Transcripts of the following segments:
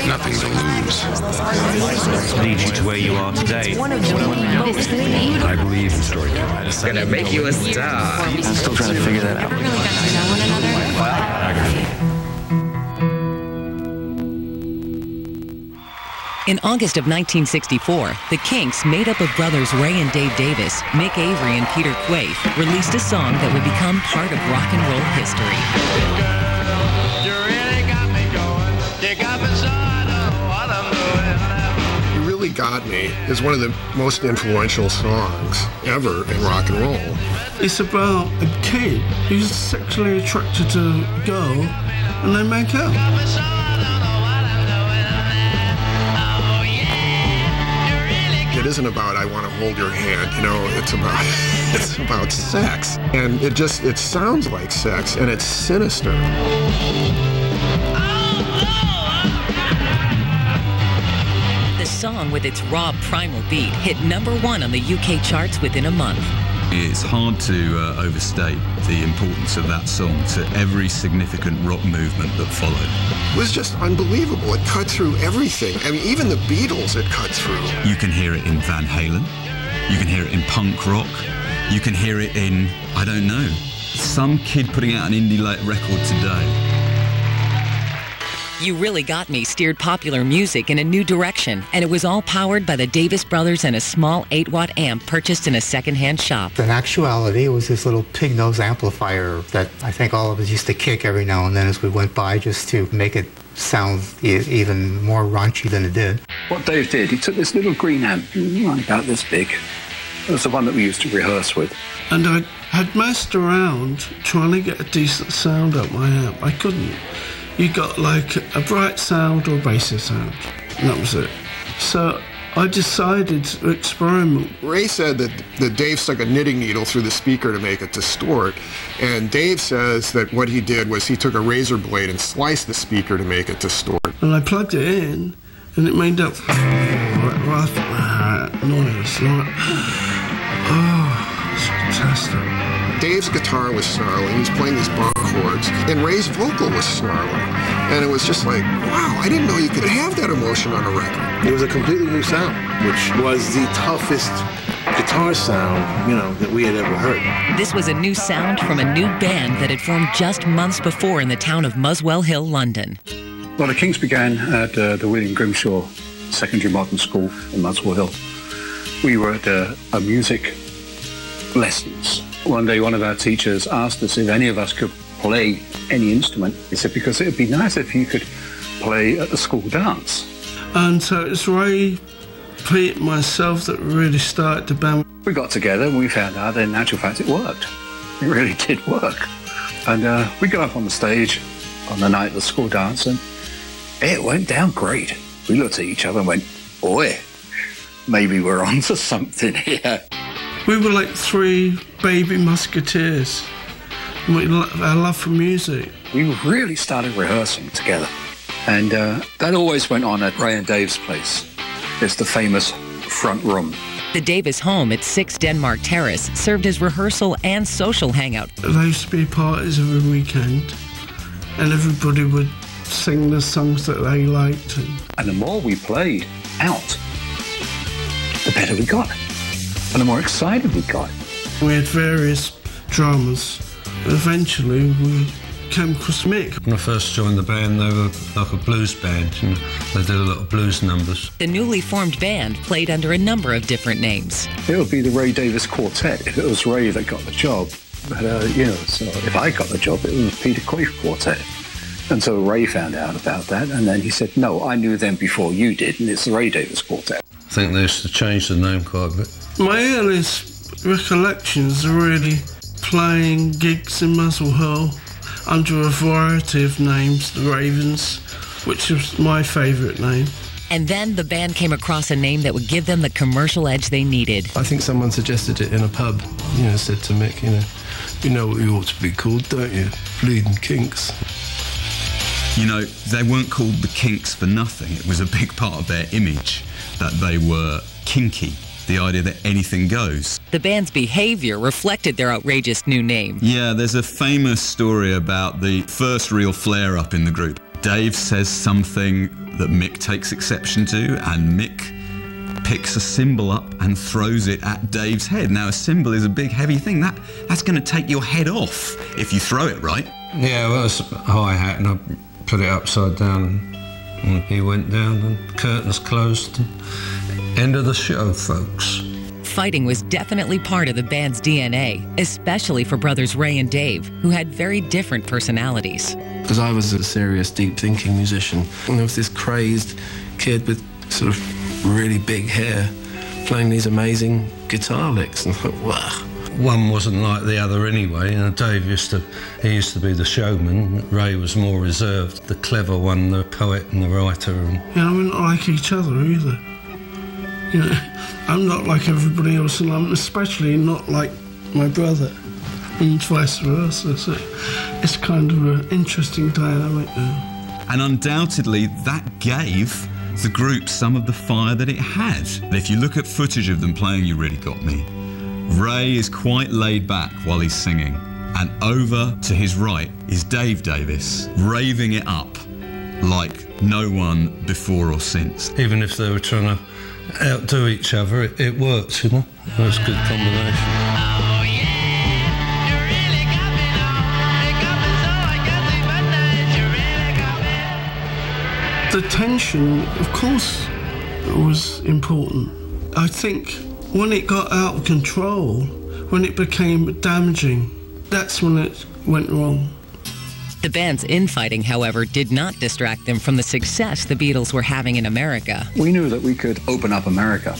have nothing to lose. Lead you to where you are today. I believe in storytelling. It's gonna make you a star. I'm still trying to figure that out. We're really got to know one another. In August of 1964, the Kinks, made up of brothers Ray and Dave Davis, Mick Avery and Peter Quaife, released a song that would become part of rock and roll history. You Really Got Me is one of the most influential songs ever in rock and roll. It's about a kid who's sexually attracted to a girl and they make out. It isn't about I want to hold your hand, you know, it's about sex. And it sounds like sex and it's sinister. The song, with its raw primal beat, hit #1 on the UK charts within a month. It's hard to overstate the importance of that song to every significant rock movement that followed. It was just unbelievable. It cut through everything. I mean, even the Beatles it cut through. You can hear it in Van Halen. You can hear it in punk rock. You can hear it in, I don't know, some kid putting out an indie record today. You Really Got Me steered popular music in a new direction, and it was all powered by the Davis brothers and a small 8-watt amp purchased in a secondhand shop. In actuality, it was this little pig nose amplifier that I think all of us used to kick every now and then as we went by, just to make it sound even more raunchy than it did. What Dave did, he took this little green amp, about this big. It was the one that we used to rehearse with. And I had messed around trying to get a decent sound out my amp. I couldn't. You got like a bright sound or a bassy sound, and that was it. So I decided to experiment. Ray said that Dave stuck a knitting needle through the speaker to make it distort, and Dave says that what he did was he took a razor blade and sliced the speaker to make it distort. And I plugged it in, and it made that noise, like, oh, it's fantastic. Dave's guitar was snarling, he's playing these bar chords, and Ray's vocal was snarling. And it was just like, wow, I didn't know you could have that emotion on a record. It was a completely new sound, which was the toughest guitar sound, that we had ever heard. This was a new sound from a new band that had formed just months before in the town of Muswell Hill, London. Well, the Kinks began at the William Grimshaw Secondary Modern School in Muswell Hill. We were at a music lessons. One day, one of our teachers asked us if any of us could play any instrument. He said, because it would be nice if you could play at the school dance. And so it's Ray, Pete, and myself that really started the band. We got together and we found out that in actual fact it worked. It really did work. And we got up on the stage on the night of the school dance and it went down great. We looked at each other and went, boy, maybe we're onto something here. We were like three baby musketeers. Our love for music. We really started rehearsing together. And that always went on at Ray and Dave's place. It's the famous front room. The Davis home at 6 Denmark Terrace served as rehearsal and social hangout. There used to be parties every weekend, and everybody would sing the songs that they liked. And the more we played out, the better we got. And the more excited we got. We had various dramas. Eventually, we came across Mick. When I first joined the band, they were like a blues band, and they did a lot of blues numbers. The newly formed band played under a number of different names. It would be the Ray Davis Quartet if it was Ray that got the job. But, so if I got the job, it was Peter Quaife Quartet. And so Ray found out about that, and then he said, no, I knew them before you did, and it's the Ray Davis Quartet. I think they used to change the name quite a bit. My earliest recollections are really playing gigs in Muswell Hill under a variety of names, the Ravens, which was my favourite name. And then the band came across a name that would give them the commercial edge they needed. I think someone suggested it in a pub, said to Mick, you know what you ought to be called, don't you? Bleeding Kinks. They weren't called the Kinks for nothing. It was a big part of their image that they were kinky, the idea that anything goes. The band's behavior reflected their outrageous new name. Yeah, there's a famous story about the first real flare-up in the group. Dave says something that Mick takes exception to, and Mick picks a cymbal up and throws it at Dave's head. Now, a cymbal is a big, heavy thing. That's going to take your head off if you throw it right. Yeah, well, it's a hi-hat, and I put it upside down, and he went down, and curtains closed. End of the show, folks. Fighting was definitely part of the band's DNA, especially for brothers Ray and Dave, who had very different personalities. Because I was a serious, deep-thinking musician, and there was this crazed kid with sort of really big hair playing these amazing guitar licks, and I thought, wow. One wasn't like the other anyway. Dave used to be the showman. Ray was more reserved, the clever one, the poet and the writer. Yeah, we're not like each other either. You know, I'm not like everybody else, and I'm especially not like my brother, and vice versa. So it's kind of an interesting dynamic there. And undoubtedly, that gave the group some of the fire that it had. And if you look at footage of them playing You Really Got Me, Ray is quite laid back while he's singing, and over to his right is Dave Davis, raving it up like no one before or since. Even if they were trying to outdo each other, it worked, you know? It was a good combination. The tension, of course, was important. I think when it got out of control, when it became damaging, that's when it went wrong. The band's infighting, however, did not distract them from the success the Beatles were having in America. We knew that we could open up America,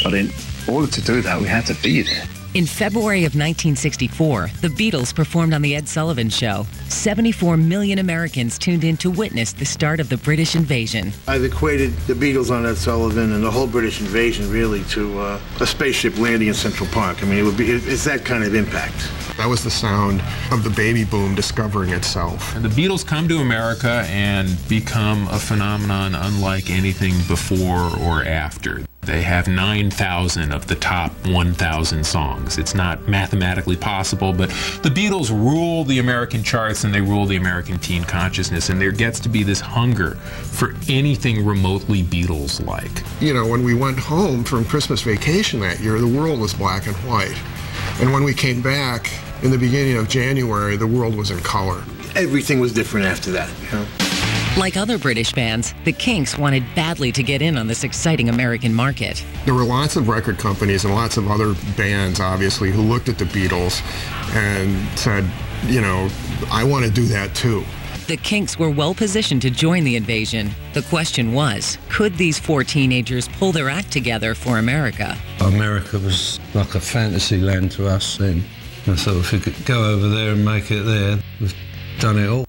but in order to do that, we had to be there. In February of 1964, the Beatles performed on The Ed Sullivan Show. 74 million Americans tuned in to witness the start of the British invasion. I've equated the Beatles on Ed Sullivan and the whole British invasion really to a spaceship landing in Central Park. I mean, it's that kind of impact. That was the sound of the baby boom discovering itself. And the Beatles come to America and become a phenomenon unlike anything before or after. They have 9,000 of the top 1,000 songs. It's not mathematically possible, but the Beatles rule the American charts and they rule the American teen consciousness, and there gets to be this hunger for anything remotely Beatles-like. You know, when we went home from Christmas vacation that year, the world was black and white. And when we came back in the beginning of January, the world was in color. Everything was different after that, you know? Like other British bands, the Kinks wanted badly to get in on this exciting American market. There were lots of record companies and lots of other bands, obviously, who looked at the Beatles and said, you know, I want to do that too. The Kinks were well positioned to join the invasion. The question was, could these four teenagers pull their act together for America? America was like a fantasy land to us then. I thought if we could go over there and make it there, we've done it all.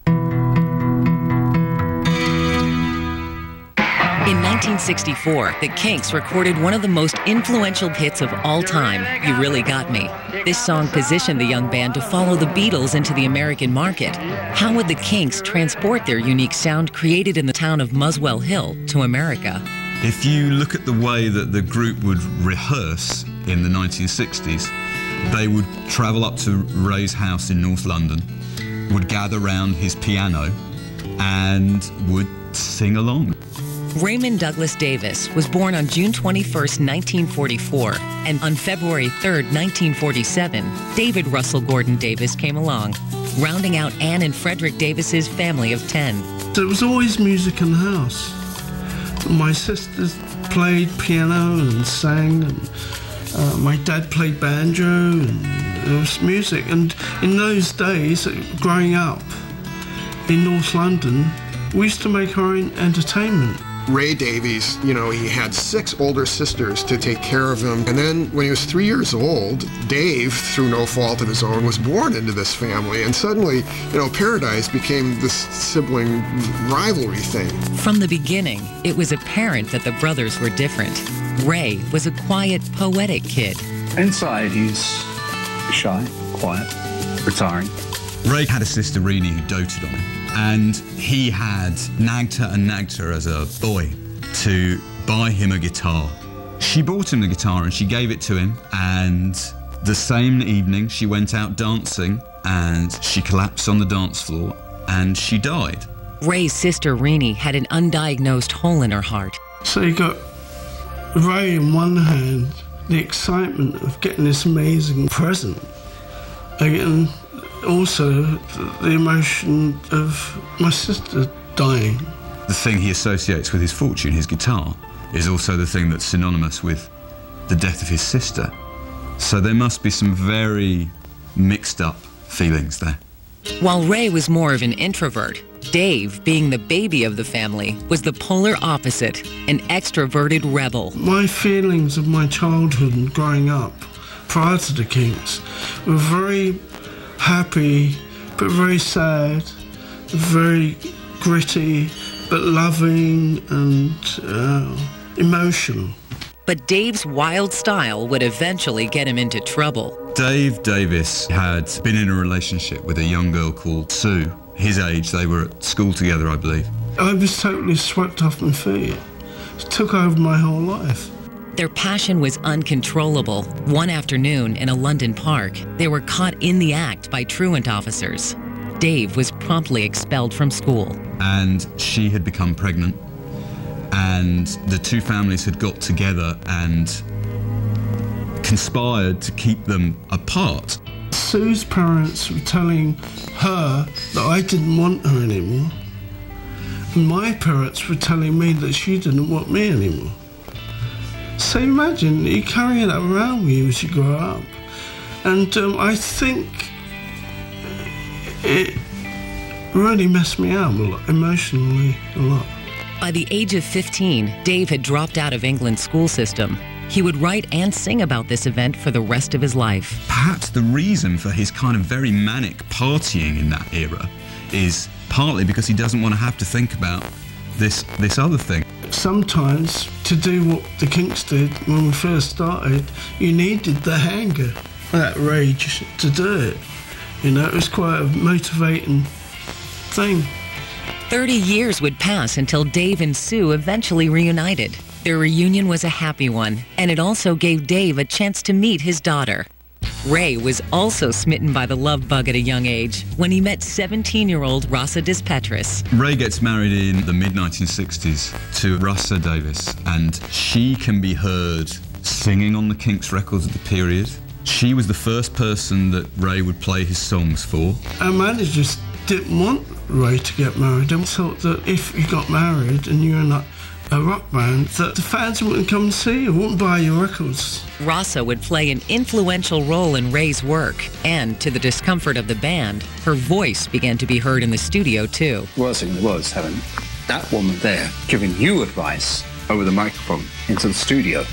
In 1964, the Kinks recorded one of the most influential hits of all time, You Really Got Me. This song positioned the young band to follow the Beatles into the American market. How would the Kinks transport their unique sound created in the town of Muswell Hill to America? If you look at the way that the group would rehearse in the 1960s, they would travel up to Ray's house in North London, would gather round his piano, and would sing along. Raymond Douglas Davis was born on June 21, 1944, and on February 3, 1947, David Russell Gordon Davis came along, rounding out Anne and Frederick Davis's family of 10. There was always music in the house. My sisters played piano and sang, and my dad played banjo, and there was music. And in those days, growing up in North London, we used to make our own entertainment. Ray Davies, you know, he had 6 older sisters to take care of him. And then when he was 3 years old, Dave, through no fault of his own, was born into this family. And suddenly, you know, Paradise became this sibling rivalry thing. From the beginning, it was apparent that the brothers were different. Ray was a quiet, poetic kid. Inside, he's shy, quiet, retiring. Ray had a sister, Renee, who doted on him. And he had nagged her as a boy to buy him a guitar. She bought him the guitar and she gave it to him, and the same evening she went out dancing and she collapsed on the dance floor and she died. Ray's sister, Renee, had an undiagnosed hole in her heart. So you got Ray in one hand, the excitement of getting this amazing present, and also the emotion of my sister dying. The thing he associates with his fortune, his guitar, is also the thing that's synonymous with the death of his sister. So there must be some very mixed up feelings there. While Ray was more of an introvert, Dave, being the baby of the family, was the polar opposite, an extroverted rebel. My feelings of my childhood and growing up prior to the Kinks were very happy, but very sad, very gritty, but loving and emotional. But Dave's wild style would eventually get him into trouble. Dave Davis had been in a relationship with a young girl called Sue. His age, they were at school together, I believe. I was totally swept off my feet. It took over my whole life. Their passion was uncontrollable. One afternoon in a London park, they were caught in the act by truant officers. Dave was promptly expelled from school. And she had become pregnant, and the two families had got together and conspired to keep them apart. Sue's parents were telling her that I didn't want her anymore, and my parents were telling me that she didn't want me anymore. So imagine you carry that around with you as you grow up. And I think it really messed me up a lot, emotionally a lot. By the age of 15, Dave had dropped out of England's school system. He would write and sing about this event for the rest of his life. Perhaps the reason for his kind of very manic partying in that era is partly because he doesn't want to have to think about this other thing. Sometimes, to do what the Kinks did when we first started, you needed the anger, that rage to do it. You know, it was quite a motivating thing. 30 years would pass until Dave and Sue eventually reunited. Their reunion was a happy one, and it also gave Dave a chance to meet his daughter. Ray was also smitten by the love bug at a young age when he met 17-year-old Rossa Dispetris. Ray gets married in the mid-1960s to Rossa Davis, and she can be heard singing on the Kinks records of the period. She was the first person that Ray would play his songs for. Our managers didn't want Ray to get married and thought that if you got married and you were in a rock band, that the fans wouldn't come and see you, wouldn't buy your records. Rossa would play an influential role in Ray's work, and to the discomfort of the band, her voice began to be heard in the studio too. The worst thing was having that woman there giving you advice over the microphone into the studio.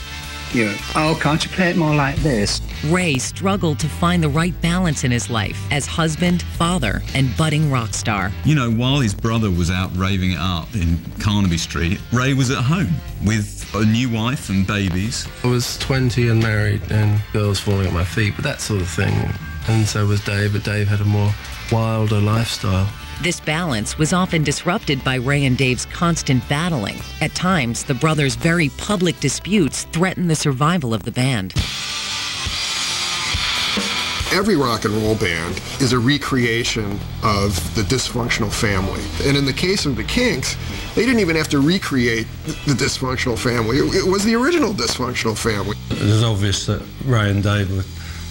You know, oh, can't you play it more like this? Ray struggled to find the right balance in his life as husband, father, and budding rock star. You know, while his brother was out raving it up in Carnaby Street, Ray was at home with a new wife and babies. I was 20 and married and girls falling at my feet, but that sort of thing. And so was Dave, but Dave had a more wilder lifestyle. This balance was often disrupted by Ray and Dave's constant battling. At times, the brothers' very public disputes threatened the survival of the band. Every rock and roll band is a recreation of the dysfunctional family. And in the case of the Kinks, they didn't even have to recreate the dysfunctional family. It was the original dysfunctional family. It was obvious that Ray and Dave were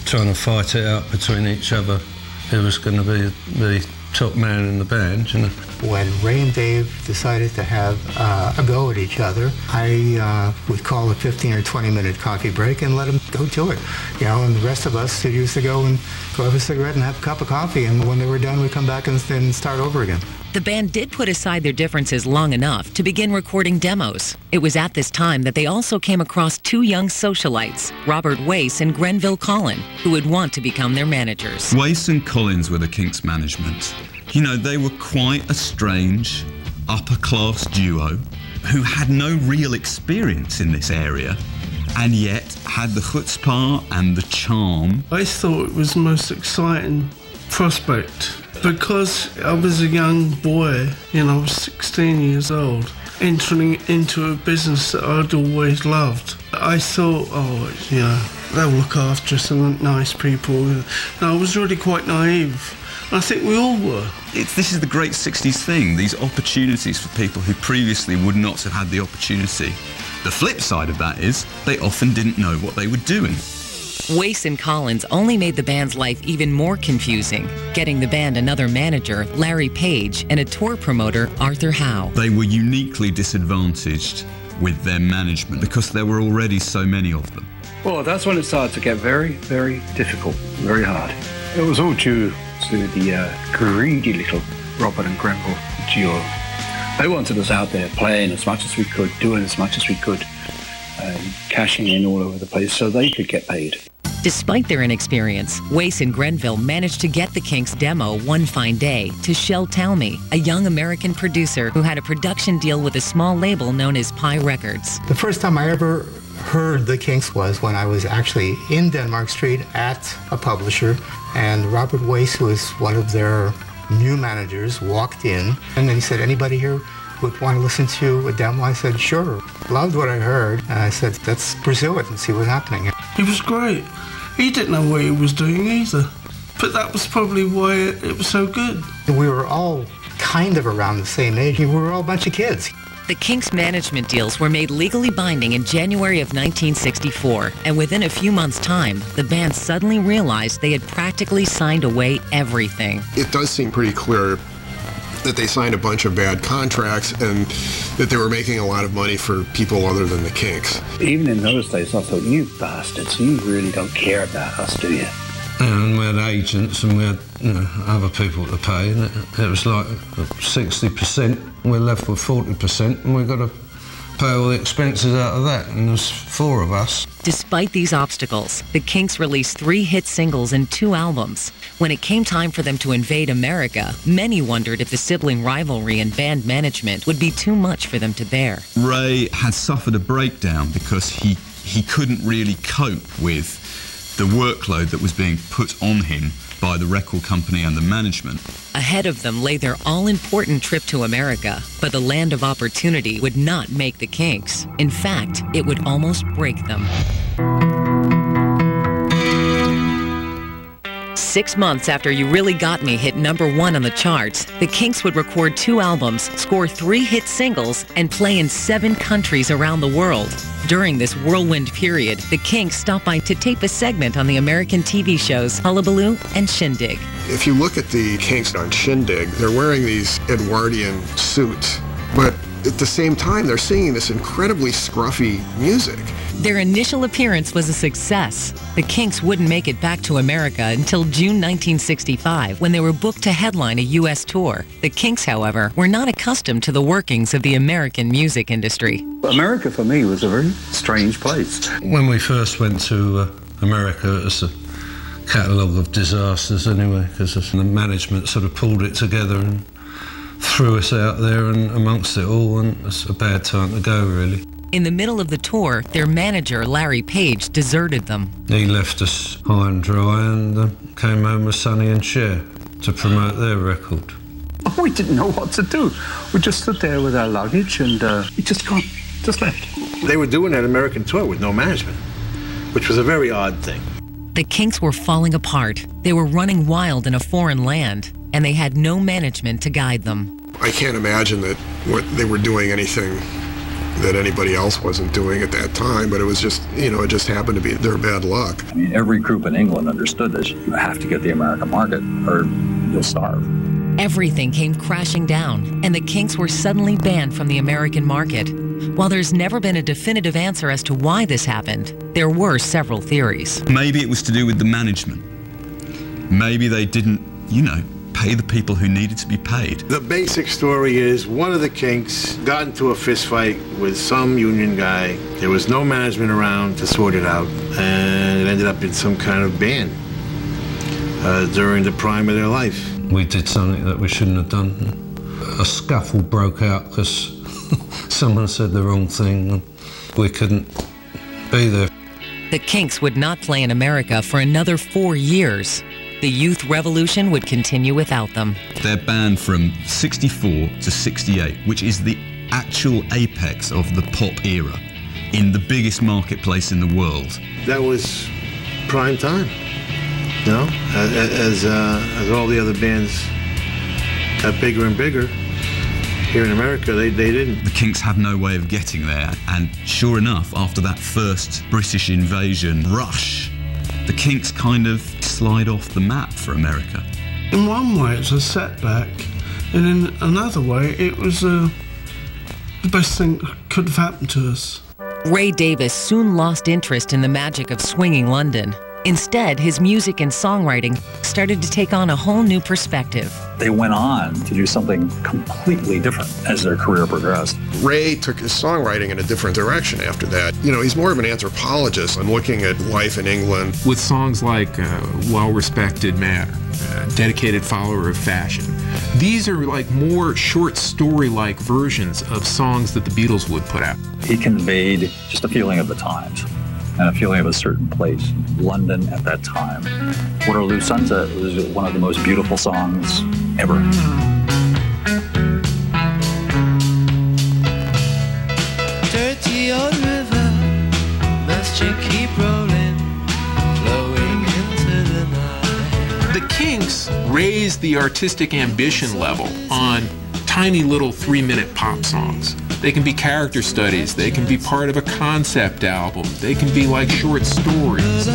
trying to fight it out between each other. Who was going to be the top man in the band, you know. When Ray and Dave decided to have a go at each other, I would call a 15 or 20-minute coffee break and let them go to it. You know, and the rest of us used to go have a cigarette and have a cup of coffee, and when they were done, we'd come back and then start over again. The band did put aside their differences long enough to begin recording demos. It was at this time that they also came across two young socialites, Robert Wace and Grenville Collin, who would want to become their managers. Wace and Collins were the Kinks' management. You know, they were quite a strange, upper-class duo who had no real experience in this area and yet had the chutzpah and the charm. I thought it was the most exciting prospect because I was a young boy, you know, I was 16 years old, entering into a business that I'd always loved. I thought, oh, you know, they'll look after us and nice people. And I was really quite naive. I think we all were. This is the great 60s thing, these opportunities for people who previously would not have had the opportunity. The flip side of that is they often didn't know what they were doing. Wace and Collins only made the band's life even more confusing, getting the band another manager, Larry Page, and a tour promoter, Arthur Howe. They were uniquely disadvantaged with their management because there were already so many of them. Well, that's when it started to get very, very difficult, very hard. It was all due to the greedy little Robert and Grenville duo. They wanted us out there playing as much as we could, doing as much as we could, cashing in all over the place so they could get paid. Despite their inexperience, Wace and Grenville managed to get the Kinks' demo one fine day to Shel Talmy, a young American producer who had a production deal with a small label known as Pi Records. The first time I ever heard the Kinks was when I was actually in Denmark Street at a publisher, and Robert Wace, who was one of their new managers, walked in, and then he said, "Anybody here would want to listen to a demo?" I said, "Sure." Loved what I heard, and I said, "Let's pursue it and see what's happening." He was great. He didn't know what he was doing either, but that was probably why it was so good. We were all kind of around the same age. We were all a bunch of kids. The Kinks' management deals were made legally binding in January of 1964, and within a few months' time, the band suddenly realized they had practically signed away everything. It does seem pretty clear that they signed a bunch of bad contracts and that they were making a lot of money for people other than the Kinks. Even in those days, I thought, you bastards, you really don't care about us, do you? And we had agents and we had other people to pay, and it was like 60%, we're left with 40%, and we've got to pay all the expenses out of that, and there's 4 of us. Despite these obstacles, the Kinks released 3 hit singles and 2 albums. When it came time for them to invade America, many wondered if the sibling rivalry and band management would be too much for them to bear. Ray had suffered a breakdown because he couldn't really cope with the workload that was being put on him by the record company and the management. Ahead of them lay their all-important trip to America, but the land of opportunity would not make the Kinks. In fact, it would almost break them. 6 months after You Really Got Me hit #1 on the charts, the Kinks would record 2 albums, score 3 hit singles, and play in 7 countries around the world. During this whirlwind period, the Kinks stopped by to tape a segment on the American TV shows Hullabaloo and Shindig. If you look at the Kinks on Shindig, they're wearing these Edwardian suits, but at the same time, they're singing this incredibly scruffy music. Their initial appearance was a success. The Kinks wouldn't make it back to America until June 1965, when they were booked to headline a U.S. tour. The Kinks, however, were not accustomed to the workings of the American music industry. America, for me, was a very strange place. When we first went to America, it was a catalogue of disasters anyway, because the management sort of pulled it together and threw us out there and amongst it all, and it's a bad time to go, really. In the middle of the tour, their manager, Larry Page, deserted them. He left us high and dry and came home with Sonny and Cher to promote their record. We didn't know what to do. We just stood there with our luggage and we just left. They were doing that American tour with no management, which was a very odd thing. The Kinks were falling apart. They were running wild in a foreign land, and they had no management to guide them. I can't imagine that they were doing anything that anybody else wasn't doing at that time, but it was just, it just happened to be their bad luck. I mean, every group in England understood this. You have to get the American market or you'll starve. Everything came crashing down, and the Kinks were suddenly banned from the American market. While there's never been a definitive answer as to why this happened, there were several theories. Maybe it was to do with the management. Maybe they didn't, pay the people who needed to be paid. The basic story is one of the Kinks got into a fist fight with some union guy. There was no management around to sort it out, and it ended up in some kind of ban during the prime of their life. We did something that we shouldn't have done. A scuffle broke out because someone said the wrong thing and we couldn't be there. The Kinks would not play in America for another 4 years. The youth revolution would continue without them. They're banned from 64 to 68, which is the actual apex of the pop era in the biggest marketplace in the world. That was prime time. You know, as all the other bands got bigger and bigger here in America, they didn't. The Kinks had no way of getting there, and sure enough, after that first British invasion rush, the Kinks kind of slide off the map for America. In one way, it's a setback, and in another way, it was the best thing that could have happened to us. Ray Davies soon lost interest in the magic of swinging London. Instead, his music and songwriting started to take on a whole new perspective. They went on to do something completely different as their career progressed. Ray took his songwriting in a different direction after that. You know, he's more of an anthropologist and looking at life in England. With songs like Well-Respected Manner, Dedicated Follower of Fashion. These are like more short story-like versions of songs that the Beatles would put out. He conveyed just a feeling of the times and a feeling of a certain place. London at that time. Waterloo Sunset was one of the most beautiful songs ever. Dirty old river, must you keep rolling, flowing into the night. The Kinks raised the artistic ambition level on tiny little 3-minute pop songs. They can be character studies, they can be part of a concept album, they can be like short stories.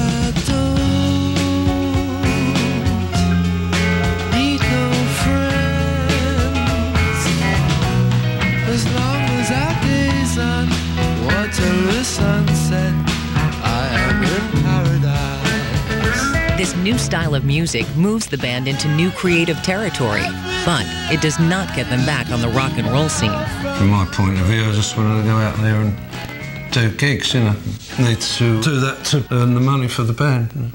As long as I gaze on Waterloo sunset, I am in paradise. This new style of music moves the band into new creative territory, but it does not get them back on the rock and roll scene. From my point of view, I just wanted to go out there and do gigs, you know. Need to do that to earn the money for the band. You know.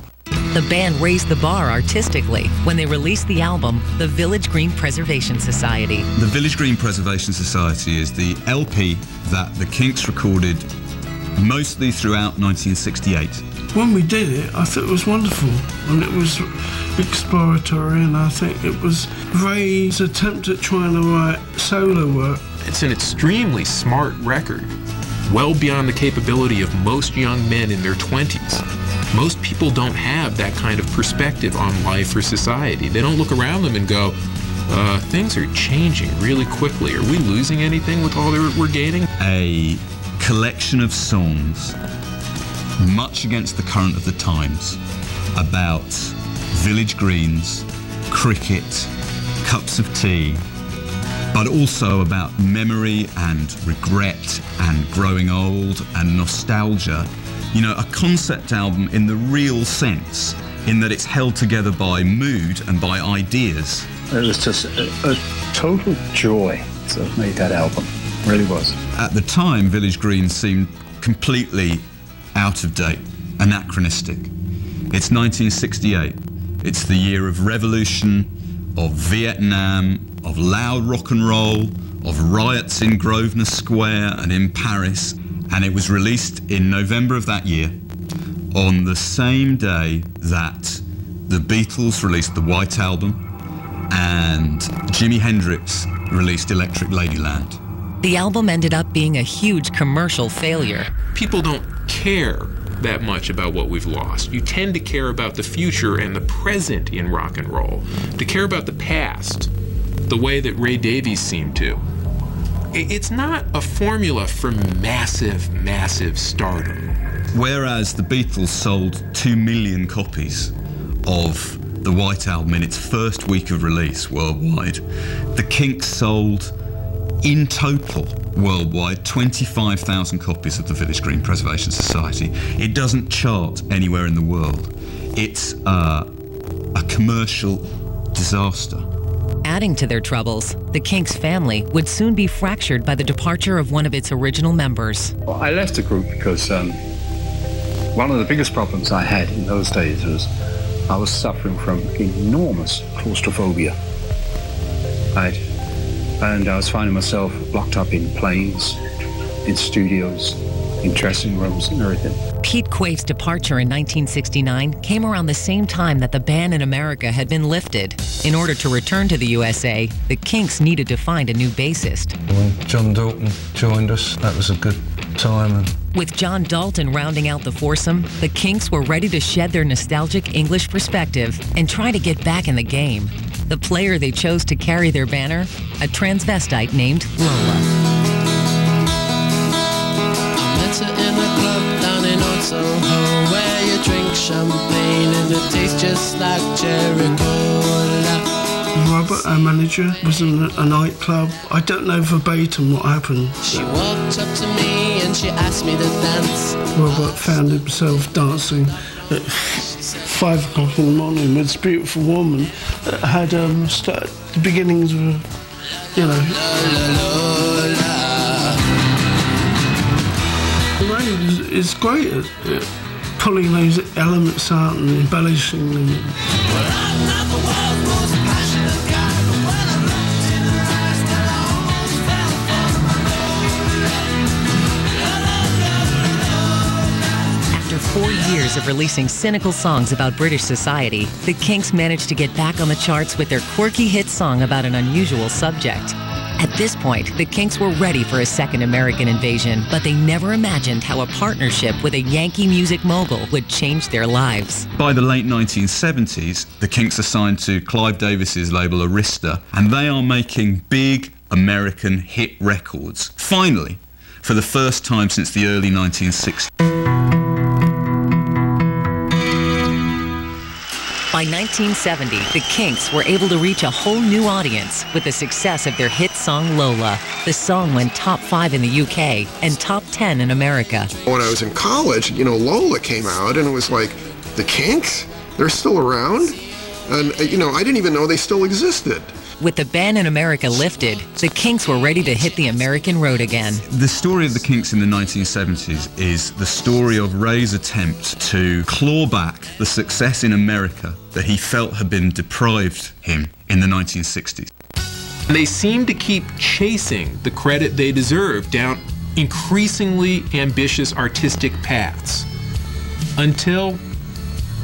The band raised the bar artistically when they released the album, The Village Green Preservation Society. The Village Green Preservation Society is the LP that the Kinks recorded mostly throughout 1968. When we did it, I thought it was wonderful, and it was exploratory, and I think it was Ray's attempt at trying to write solo work. It's an extremely smart record, well beyond the capability of most young men in their 20s. Most people don't have that kind of perspective on life or society. They don't look around them and go, things are changing really quickly. Are we losing anything with all that we're gaining? A collection of songs, much against the current of the times, about village greens, cricket, cups of tea, but also about memory and regret and growing old and nostalgia. You know, a concept album in the real sense, in that it's held together by mood and by ideas. It was just a total joy to have made that album. It really was. At the time, Village Green seemed completely out of date, anachronistic. It's 1968. It's the year of revolution, of Vietnam, of loud rock and roll, of riots in Grosvenor Square and in Paris. And it was released in November of that year, on the same day that the Beatles released the White Album and Jimi Hendrix released Electric Ladyland. The album ended up being a huge commercial failure. People don't care that much about what we've lost. You tend to care about the future and the present in rock and roll, to care about the past, the way that Ray Davies seemed to. It's not a formula for massive, massive stardom. Whereas the Beatles sold 2 million copies of the White Album in its first week of release worldwide, the Kinks sold, in total, worldwide, 25,000 copies of the Village Green Preservation Society. It doesn't chart anywhere in the world. It's a commercial disaster. Adding to their troubles, the Kinks family would soon be fractured by the departure of one of its original members. Well, I left the group because one of the biggest problems I had in those days was I was suffering from enormous claustrophobia. And I was finding myself locked up in planes, in studios, in dressing rooms and everything. Pete Quaife's departure in 1969 came around the same time that the ban in America had been lifted. In order to return to the USA, the Kinks needed to find a new bassist. When John Dalton joined us, that was a good time. With John Dalton rounding out the foursome, the Kinks were ready to shed their nostalgic English perspective and try to get back in the game. The player they chose to carry their banner, a transvestite named Lola. In a club down in Old Soho, where you drink champagne and it tastes just like cherry cola. Robert, our manager, was in a nightclub. I don't know verbatim what happened. She walked up to me and she asked me to dance. Robert found himself dancing at 5 o'clock in the morning with this beautiful woman that had started the beginnings of, Ray is great at pulling those elements out and embellishing them. After 4 years of releasing cynical songs about British society, the Kinks managed to get back on the charts with their quirky hit song about an unusual subject. At this point, the Kinks were ready for a second American invasion, but they never imagined how a partnership with a Yankee music mogul would change their lives. By the late 1970s, the Kinks are signed to Clive Davis's label Arista, and they are making big American hit records. Finally, for the first time since the early 1960s. By 1970, the Kinks were able to reach a whole new audience with the success of their hit song Lola. The song went top 5 in the UK and top 10 in America. When I was in college, Lola came out and it was like, the Kinks? They're still around? And, I didn't even know they still existed. With the ban in America lifted, the Kinks were ready to hit the American road again. The story of the Kinks in the 1970s is the story of Ray's attempt to claw back the success in America that he felt had been deprived him in the 1960s. They seem to keep chasing the credit they deserve down increasingly ambitious artistic paths until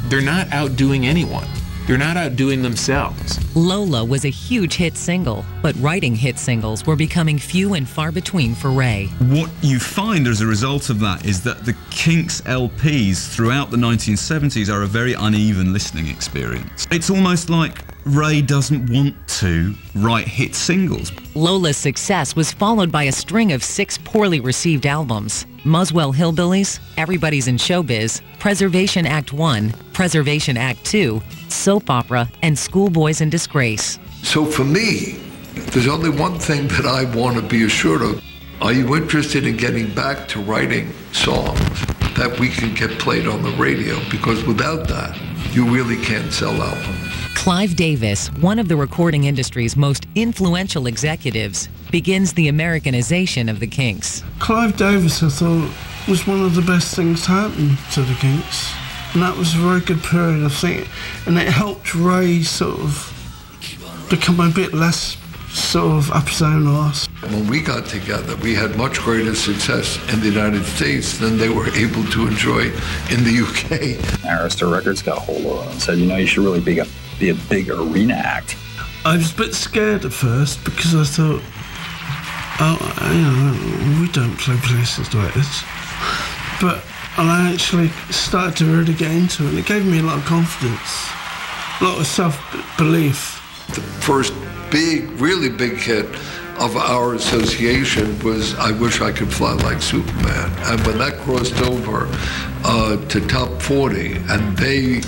they're not outdoing anyone. They're not outdoing themselves. Lola was a huge hit single, but writing hit singles were becoming few and far between for Ray. What you find as a result of that is that the Kinks LPs throughout the 1970s are a very uneven listening experience. It's almost like Ray doesn't want to write hit singles. Lola's success was followed by a string of 6 poorly received albums. Muswell Hillbillies, Everybody's in Showbiz, Preservation Act 1, Preservation Act 2, Soap Opera, and Schoolboys in Disgrace. So for me, there's only one thing that I want to be assured of. Are you interested in getting back to writing songs that we can get played on the radio? Because without that, you really can't sell albums. Clive Davis, one of the recording industry's most influential executives, begins the Americanization of the Kinks. Clive Davis, I thought, was one of the best things to happen to the Kinks. And that was a very good period, I think. And it helped Ray sort of become a bit less sort of up his own arse. When we got together, we had much greater success in the United States than they were able to enjoy in the UK. Arista Records got a hold of it and said, you should really be a big arena act. I was a bit scared at first because I thought, we don't play places like this. But I actually started to really get into it, and it gave me a lot of confidence, a lot of self-belief. The first really big hit of our association was I Wish I Could Fly Like Superman. And when that crossed over to top 40, and they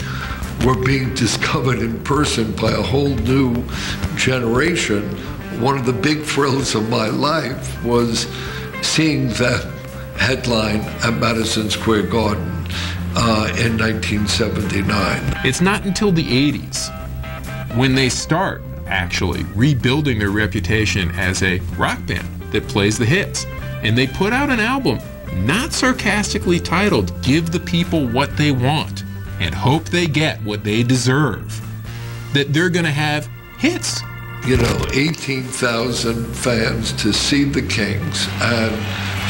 were being discovered in person by a whole new generation, one of the big thrills of my life was seeing that headline at Madison Square Garden in 1979. It's not until the 80s when they start actually rebuilding their reputation as a rock band that plays the hits. And they put out an album not sarcastically titled Give the People What They Want and Hope They Get What They Deserve, that they're gonna have hits. 18,000 fans to see the Kinks, and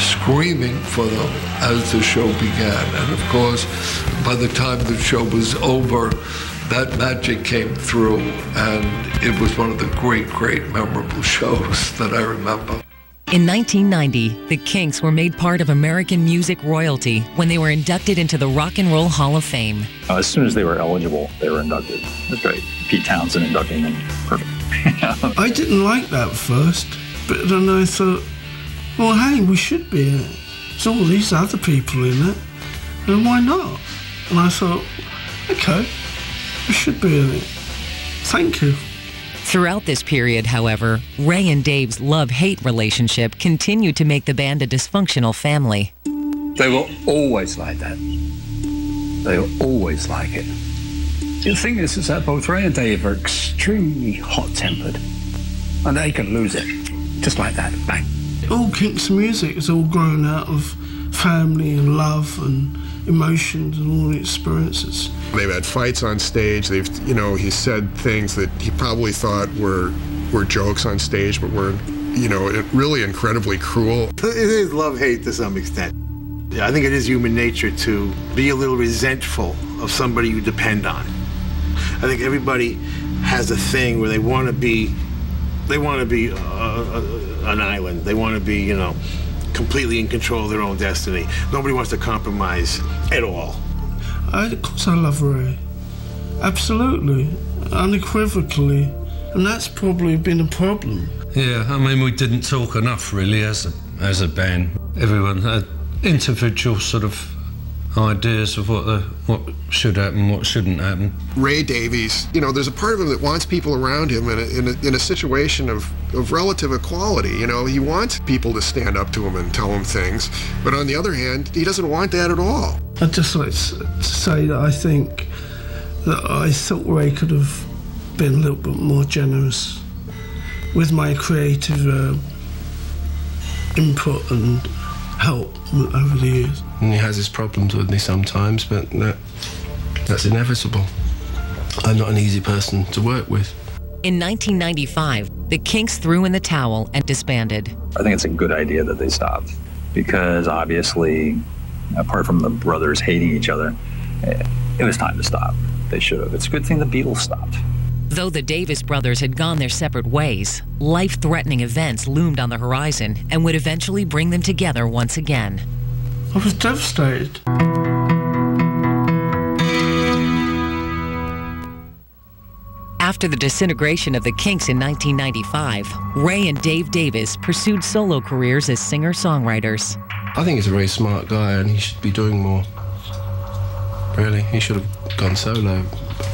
screaming for them as the show began. And of course, by the time the show was over, that magic came through, and it was one of the great, great memorable shows that I remember. In 1990, the Kinks were made part of American music royalty when they were inducted into the Rock and Roll Hall of Fame. As soon as they were eligible, they were inducted. It was great. Pete Townsend inducting them. Perfect. I didn't like that first, but then I thought, well, hey, we should be in it. There's all these other people in it, and why not? And I thought, okay, we should be in it. Thank you. Throughout this period, however, Ray and Dave's love-hate relationship continued to make the band a dysfunctional family. They were always like that. They were always like it. The thing is that both Ray and Dave are extremely hot-tempered, and they can lose it, just like that, bang. All Kinks music is all grown out of family and love and emotions and all the experiences. They've had fights on stage. They've, he said things that he probably thought were jokes on stage, but were, really incredibly cruel. It is love-hate to some extent. Yeah, I think it is human nature to be a little resentful of somebody you depend on. I think everybody has a thing where they want to be an island. They want to be, completely in control of their own destiny. Nobody wants to compromise at all. Of course I love Ray. Absolutely. Unequivocally. And that's probably been a problem. Yeah, I mean, we didn't talk enough, really, as a band. Everyone had individual sort of ideas of what should happen, what shouldn't happen. Ray Davies, there's a part of him that wants people around him in a situation of relative equality. He wants people to stand up to him and tell him things, but on the other hand, he doesn't want that at all. I'd just like to say that I think that I thought Ray could have been a little bit more generous with my creative input and help over the years. And he has his problems with me sometimes, but that's inevitable. I'm not an easy person to work with. In 1995, the Kinks threw in the towel and disbanded. I think it's a good idea that they stopped, because obviously, apart from the brothers hating each other, it was time to stop. They should have. It's a good thing the Beatles stopped. Though the Davis brothers had gone their separate ways, life-threatening events loomed on the horizon and would eventually bring them together once again. I was devastated. After the disintegration of the Kinks in 1995, Ray and Dave Davis pursued solo careers as singer-songwriters. I think he's a very smart guy and he should be doing more. Really, he should have gone solo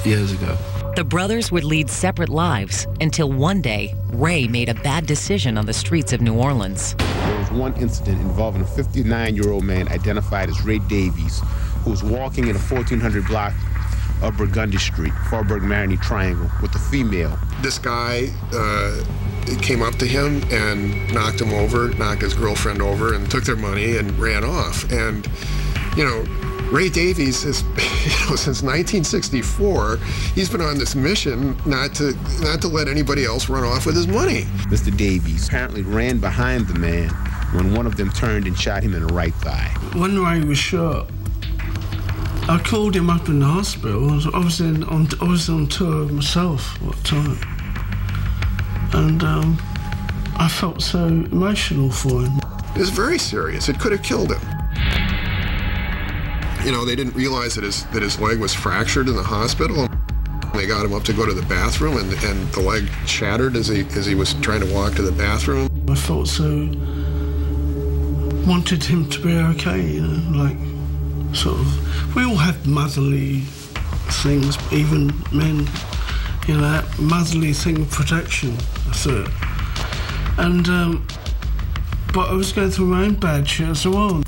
years ago. The brothers would lead separate lives until one day, Ray made a bad decision on the streets of New Orleans. There was one incident involving a 59-year-old man identified as Ray Davies, who was walking in a 1400 block of Burgundy Street, Faubourg-Marigny Triangle, with a female. This guy came up to him and knocked his girlfriend over, and took their money and ran off. And, Ray Davies is, since 1964, he's been on this mission not to let anybody else run off with his money. Mr. Davies apparently ran behind the man when one of them turned and shot him in the right thigh. When Ray was shot, I called him up in the hospital. I was on tour myself at the time, and I felt so emotional for him. It was very serious. It could have killed him. They didn't realize that his leg was fractured in the hospital. They got him up to go to the bathroom, and the leg shattered as he was trying to walk to the bathroom. I felt so wanted him to be okay, sort of. We all have motherly things, even men, that motherly thing of protection, I thought. And but I was going through my own bad shit as well.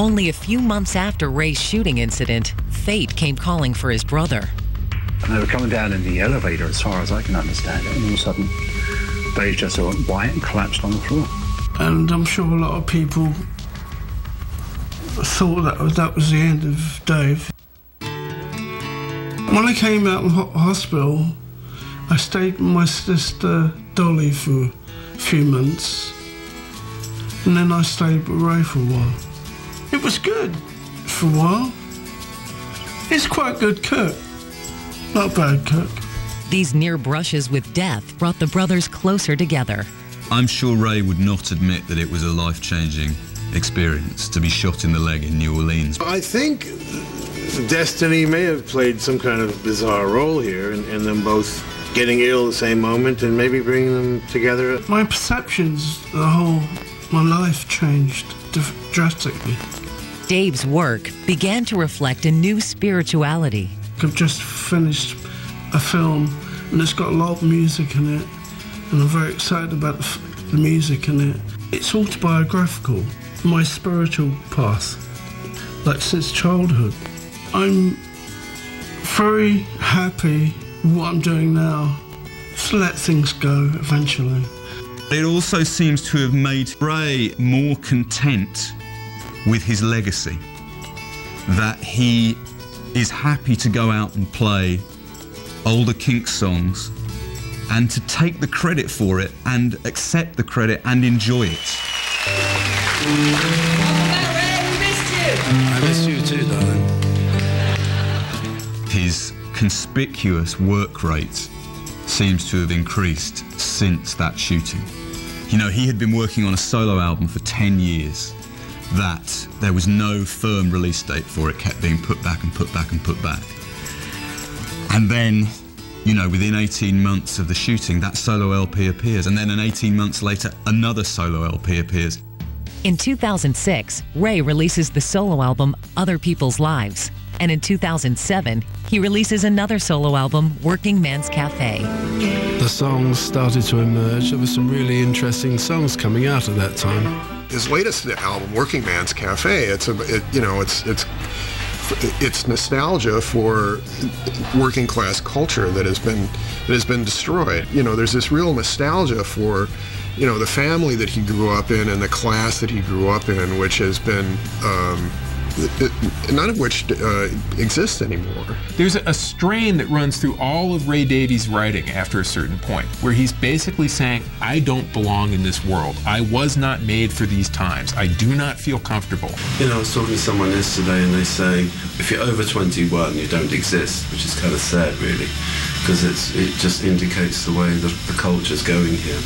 Only a few months after Ray's shooting incident, fate came calling for his brother. And they were coming down in the elevator, as far as I can understand it, and all of a sudden, Dave just went white and collapsed on the floor. And I'm sure a lot of people thought that was the end of Dave. When I came out of hospital, I stayed with my sister Dolly for a few months. And then I stayed with Ray for a while. It was good for a while. He's quite a good cook, not a bad cook. These near brushes with death brought the brothers closer together. I'm sure Ray would not admit that it was a life-changing experience to be shot in the leg in New Orleans. I think destiny may have played some kind of bizarre role here in them both getting ill at the same moment and maybe bringing them together. My perceptions, my life changed drastically. Dave's work began to reflect a new spirituality. I've just finished a film and it's got a lot of music in it, and I'm very excited about the music in it. It's autobiographical, my spiritual path, like since childhood. I'm very happy with what I'm doing now. Just let things go eventually. It also seems to have made Ray more content with his legacy, that he is happy to go out and play older Kinks songs and to take the credit for it and accept the credit and enjoy it. I missed you too, darling. His conspicuous work rate seems to have increased since that shooting. You know, he had been working on a solo album for 10 years that there was no firm release date for it, kept being put back and put back and put back. And then, you know, within 18 months of the shooting, that solo LP appears, and then 18 months later, another solo LP appears. In 2006, Ray releases the solo album Other People's Lives. And in 2007, he releases another solo album, Working Man's Cafe. The songs started to emerge. There were some really interesting songs coming out at that time. His latest album, Working Man's Cafe, it's nostalgia for working class culture that has been destroyed. You know, there's this real nostalgia for, you know, the family that he grew up in and the class that he grew up in, which has been none of which exists anymore. There's a strain that runs through all of Ray Davies' writing after a certain point, where he's basically saying, I don't belong in this world. I was not made for these times. I do not feel comfortable. You know, I was talking to someone yesterday and they say, if you're over 21, you don't exist, which is kind of sad, really, because it just indicates the way the culture's going here.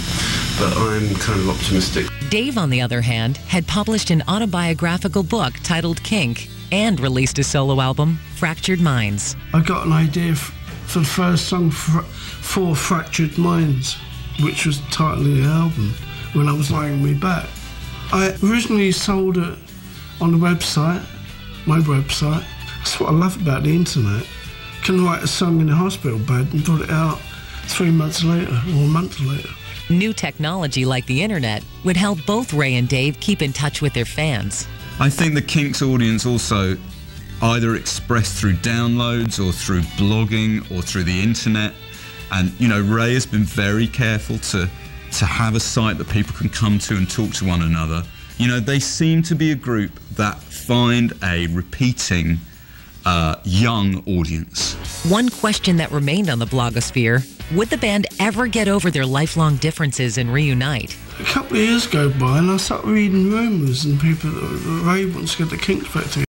But I'm kind of optimistic. Dave, on the other hand, had published an autobiographical book titled Kink and released a solo album, Fractured Minds. I got an idea for the first song for Fractured Minds, which was the title of the album, when I was lying on my back. I originally sold it on the website, my website. That's what I love about the internet. You can write a song in a hospital bed and put it out 3 months later or a month later. New technology like the internet would help both Ray and Dave keep in touch with their fans. I think the Kinks audience also either expressed through downloads or through blogging or through the internet. And, you know, Ray has been very careful to have a site that people can come to and talk to one another. You know, they seem to be a group that find a repeating young audience. One question that remained on the blogosphere, would the band ever get over their lifelong differences and reunite? A couple of years go by and I start reading rumours and people that Ray wants to get the Kinks back together.